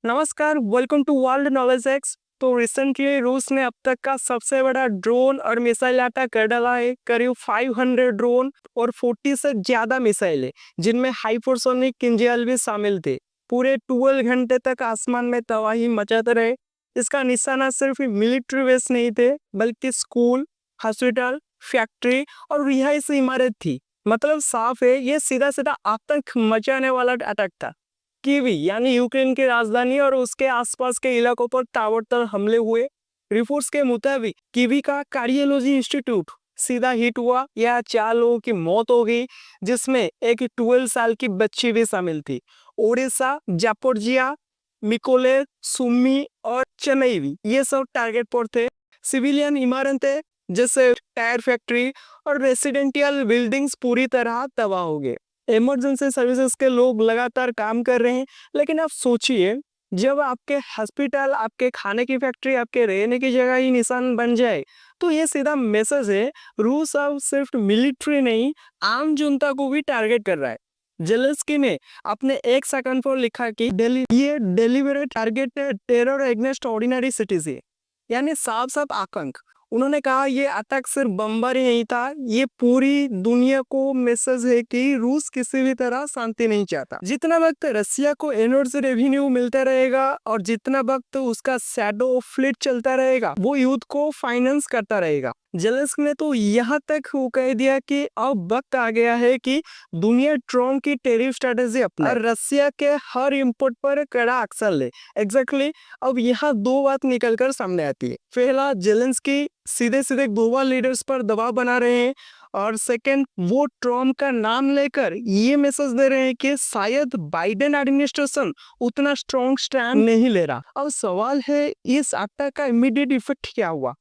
नमस्कार, welcome to world knowledge X. तो recently रूस ने अब तक का सबसे बड़ा ड्रोन और मिसाइल अटैक कर डाला है। करीब 500 ड्रोन और 40 से ज्यादा मिसाइलें, जिनमें हाइपरसोनिक किंजल भी शामिल थे, पूरे 12 घंटे तक आसमान में तबाही मचाते रहे। इसका निशाना सिर्फ मिलिट्री बेस नहीं थे, बल्कि स्कूल, हॉस्पिटल, फैक्ट्री और रिहायशी इमारत थी। मतलब साफ है, ये सीधा सीधा आतंक मचाने वाला अटैक था। कीवी यानी यूक्रेन की राजधानी और उसके आसपास के इलाकों पर ताबड़तोड़ हमले हुए। रिपोर्ट्स के मुताबिक कीवी का कार्डियोलॉजी इंस्टीट्यूट सीधा हिट हुआ या 4 लोगों की मौत हो गई, जिसमें एक 12 साल की बच्ची भी शामिल थी। ओडिशा, जापोर्जिया, मिकोले, सुमी और चेन्नई भी ये सब टारगेट पर थे। सिविलियन इमारतें जैसे टायर फैक्ट्री और रेसिडेंशियल बिल्डिंग्स पूरी तरह तबाह हो गए। इमरजेंसी सर्विसेज के लोग लगातार काम कर रहे हैं, लेकिन आप सोचिए, जब आपके हॉस्पिटल, आपके खाने की फैक्ट्री, आपके रहने की जगह ही निशान बन जाए, तो ये सीधा मैसेज है, रूस अब सिर्फ मिलिट्री नहीं, आम जनता को भी टारगेट कर रहा है। जेलेंस्की ने अपने एक सेकंड पर लिखा कि ये deliberate target terror against ordinary citizen, यानी साफ साफ आतंक। उन्होंने कहा ये अटैक सिर्फ बमबारी नहीं था, ये पूरी दुनिया को मैसेज है कि रूस किसी भी तरह शांति नहीं चाहता। जितना वक्त रसिया को एनर्जी रेवेन्यू मिलता रहेगा और जितना वक्त उसका शैडो फ्लीट चलता रहेगा, वो युद्ध को फाइनेंस करता रहेगा। जेलेंस्की ने तो यहाँ तक वो कह दिया कि अब वक्त आ गया है कि दुनिया ट्रम्प की टेरिफ स्ट्रेटेजी अपनाए और रसिया के हर इंपोर्ट पर कड़ा एक्शन ले। एग्जैक्टली अब यहाँ दो बात निकलकर सामने आती है। पहला, जेलेंस्की सीधे सीधे ग्लोबल लीडर्स पर दबाव बना रहे हैं, और सेकंड, वो ट्रम्प का नाम लेकर ये मैसेज दे रहे हैं कि शायद बाइडेन एडमिनिस्ट्रेशन उतना स्ट्रॉन्ग स्टैंड नहीं ले रहा। अब सवाल है, इस अटैक का इमीडिएट इफेक्ट क्या हुआ?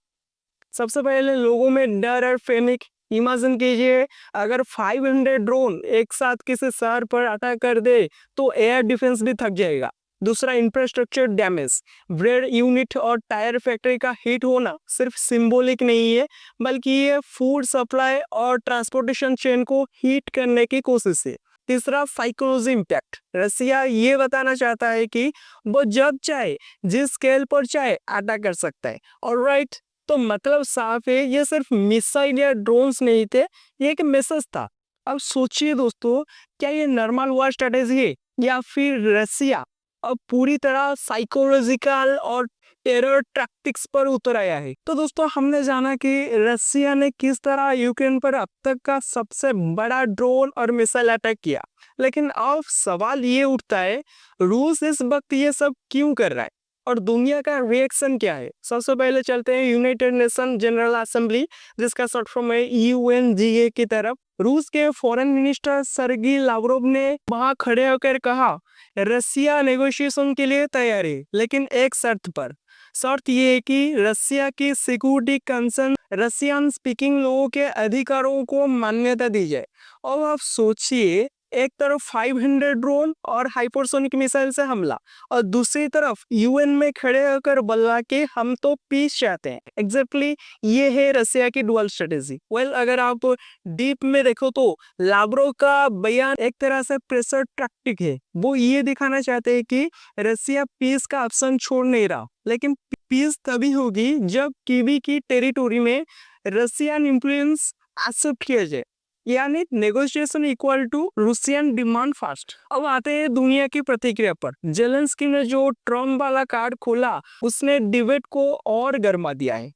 सबसे पहले लोगों में डर और पैनिक। इमेजिन कीजिए, अगर 500 ड्रोन एक साथ किसी शहर पर अटैक कर दे तो एयर डिफेंस भी थक जाएगा। दूसरा, इंफ्रास्ट्रक्चर डैमेज। ब्रेड यूनिट और टायर फैक्ट्री का हिट होना सिर्फ सिंबॉलिक नहीं है, बल्कि ये फूड सप्लाई और ट्रांसपोर्टेशन चेन को हिट करने की कोशिश है। तीसरा, साइकोलॉजी इम्पैक्ट। रसिया ये बताना चाहता है कि वो जब चाहे, जिस स्केल पर चाहे, अटैक कर सकता है। ऑलराइट, तो मतलब साफ है, ये सिर्फ मिसाइल या ड्रोन्स नहीं थे, ये एक मैसेज था। अब सोचिए दोस्तों, क्या ये नॉर्मल वॉर स्ट्रेटेजी है या फिर रसिया अब पूरी तरह साइकोलॉजिकल और टेरर टैक्टिक्स पर उतर आया है? तो दोस्तों, हमने जाना कि रसिया ने किस तरह यूक्रेन पर अब तक का सबसे बड़ा ड्रोन और मिसाइल अटैक किया, लेकिन अब सवाल ये उठता है, रूस इस वक्त ये सब क्यों कर रहा है और दुनिया का रिएक्शन क्या है? सबसे पहले चलते हैं यूनाइटेड नेशन जनरल असेंबली, जिसका शॉर्ट फॉर्म है यूएनजीए की तरफ। रूस के फॉरेन मिनिस्टर सर्गी लावरोव ने वहां खड़े होकर कहा, रसिया नेगोशिएशन के लिए तैयार है, लेकिन एक शर्त पर। शर्त ये है कि रसिया की सिक्योरिटी कंसर्न, रसियन स्पीकिंग लोगों के अधिकारों को मान्यता दी जाए। और आप सोचिए, एक तरफ 500 ड्रोन और हाइपरसोनिक मिसाइल से हमला, और दूसरी तरफ यूएन में खड़े होकर बोला कि हम तो पीस चाहते हैं। एग्जैक्टली ये है रसिया की डुअल स्ट्रेटेजी। वेल, अगर आप डीप में देखो तो लाव्रोव का बयान एक तरह से प्रेशर टैक्टिक है। वो ये दिखाना चाहते हैं कि रसिया पीस का ऑप्शन छोड़ नहीं रहा, लेकिन पीस तभी होगी जब कीवी की टेरिटोरी में रसियन इन्फ्लुएंस एक्सेप्ट किया जाए, यानी negotiation equal to Russian demand fast. अब आते हैं दुनिया की प्रतिक्रिया पर। जेलेंस्की ने जो ट्रम्प वाला कार्ड खोला, उसने डिबेट को और गर्मा दिया है।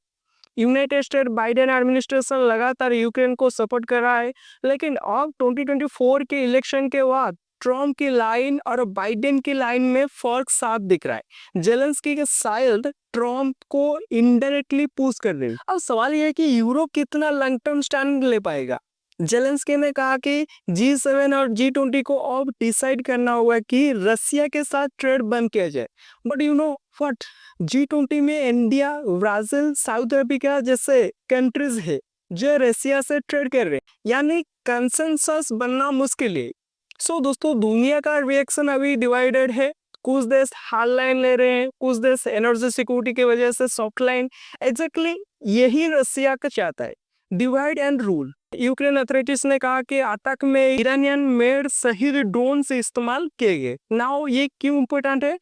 यूनाइटेड स्टेट बाइडेन एडमिनिस्ट्रेशन लगातार यूक्रेन को सपोर्ट कर रहा है, लेकिन अब 2024 के इलेक्शन के बाद ट्रम्प की लाइन और बाइडेन की लाइन में फर्क साफ दिख रहा है। जेलेंस्की के शायद ट्रम्प को इनडायरेक्टली पुश कर रहे हैं। अब सवाल यह है कि यूरोप कितना लॉन्ग टर्म स्टैंड ले पाएगा। जेलेंस्की ने कहा कि G7 और G20 को अब डिसाइड करना होगा कि रसिया के साथ ट्रेड बंद किया जाए। But you know what, G20 में इंडिया, ब्राजील, साउथ अफ्रीका जैसे कंट्रीज है जो रसिया से ट्रेड कर रहे हैं, यानी कंसेंसस बनना मुश्किल है। सो दोस्तों, दुनिया का रिएक्शन अभी डिवाइडेड है। कुछ देश हार्ड लाइन ले रहे हैं, कुछ देश एनर्जी सिक्योरिटी की वजह से सॉफ्ट लाइन। एग्जैक्टली यही रसिया का चाहता है, divide and rule. Ukraine authorities ने कहा कि अटैक में ईरानियन मेड शहीद ड्रोन से इस्तेमाल किए गए। नाउ ये क्यों इंपॉर्टेंट है?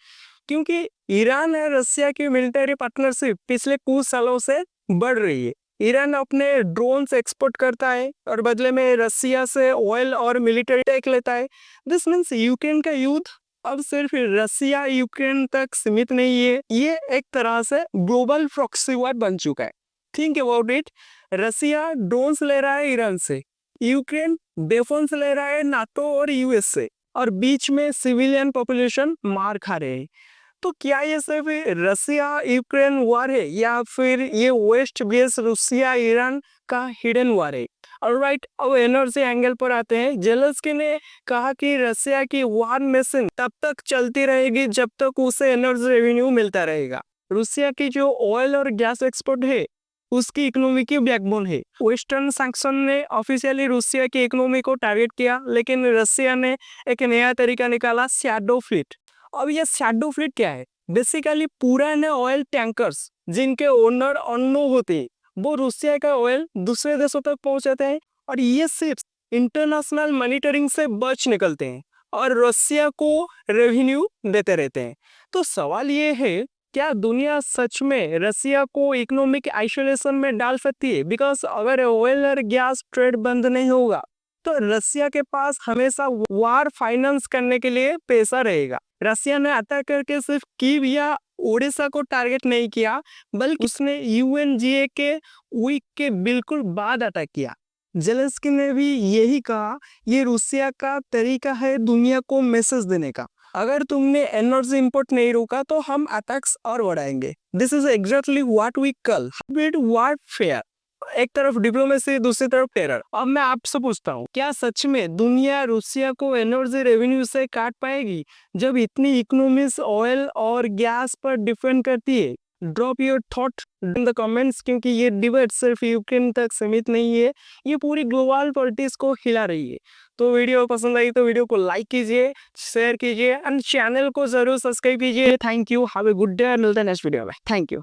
क्योंकि ईरान और रसिया की मिलिट्री पार्टनरशिप पिछले कुछ सालों से बढ़ रही है। ईरान अपने ड्रोन्स एक्सपोर्ट करता है और बदले में रसिया से ऑयल और मिलिट्री टेक लेता है। दिस मीन्स यूक्रेन का युद्ध अब सिर्फ रसिया यूक्रेन तक सीमित नहीं है, ये एक तरह से ग्लोबल प्रॉक्सी वॉर बन चुका है। Think about it, Russia drones ले रहा है ईरान से, यूक्रेन डिफेंस ले रहा है नाटो और यूएस से, और बीच में सिविलियन पॉपुलेशन मार खा रहे हैं। तो क्या ये सिर्फ रसिया यूक्रेन वॉर है या फिर ये वेस्ट बेस रूसिया ईरान का हिडन वॉर है? ऑलराइट, अब एनर्जी एंगल पर आते हैं। जेलेंस्की ने कहा कि रसिया की वॉर मशीन तब तक चलती रहेगी जब तक उसे एनर्जी रेवेन्यू मिलता रहेगा। रूसिया की जो ऑयल और गैस एक्सपोर्ट है उसकी इकोनॉमी की बैकबोन है। वेस्टर्न सैंक्शन ने ऑफिशियली रूसिया की इकोनॉमी को टारगेट किया, लेकिन रसिया ने एक नया तरीका निकाला, शैडो फ्लीट। अब ये शैडो फ्लीट क्या है? बेसिकली पुराने ऑयल टैंकर्स जिनके ओनर अननोन होते हैं, वो रूसिया का ऑयल दूसरे देशों तक पहुंचाते हैं और ये शिप्स इंटरनेशनल मॉनिटरिंग से बच निकलते हैं और रसिया को रेवेन्यू देते रहते हैं। तो सवाल ये है, क्या दुनिया सच में रसिया को इकोनॉमिक आइसोलेशन में डाल सकती है? बिकॉज अगर ऑयल और गैस ट्रेड बंद नहीं होगा तो रसिया के पास हमेशा वार फाइनेंस करने के लिए पैसा रहेगा। रसिया ने अटैक करके सिर्फ कीव या ओडिशा को टारगेट नहीं किया, बल्कि उसने यूएनजीए के वीक के बिल्कुल बाद अटैक किया। जेलेंस्की ने भी यही कहा, ये रूसिया का तरीका है दुनिया को मैसेज देने का, अगर तुमने एनर्जी इंपोर्ट नहीं रोका तो हम अटैक्स और बढ़ाएंगे। This is exactly what we call hybrid warfare. एक तरफ डिप्लोमेसी, दूसरी तरफ टेरर। अब मैं आपसे पूछता हूँ, क्या सच में दुनिया रूसिया को एनर्जी रेवेन्यू से काट पाएगी जब इतनी इकोनॉमीज ऑयल और गैस पर डिपेंड करती है? Drop your thought in the comments, क्योंकि ये डिबेट सिर्फ यूक्रेन तक सीमित नहीं है, ये पूरी ग्लोबल पॉलिटिक्स को हिला रही है। तो वीडियो पसंद आई तो वीडियो को लाइक कीजिए, शेयर कीजिए एंड चैनल को जरूर सब्सक्राइब कीजिए। Thank you, have a good day, मिलते हैं नेक्स्ट वीडियो में। Thank you.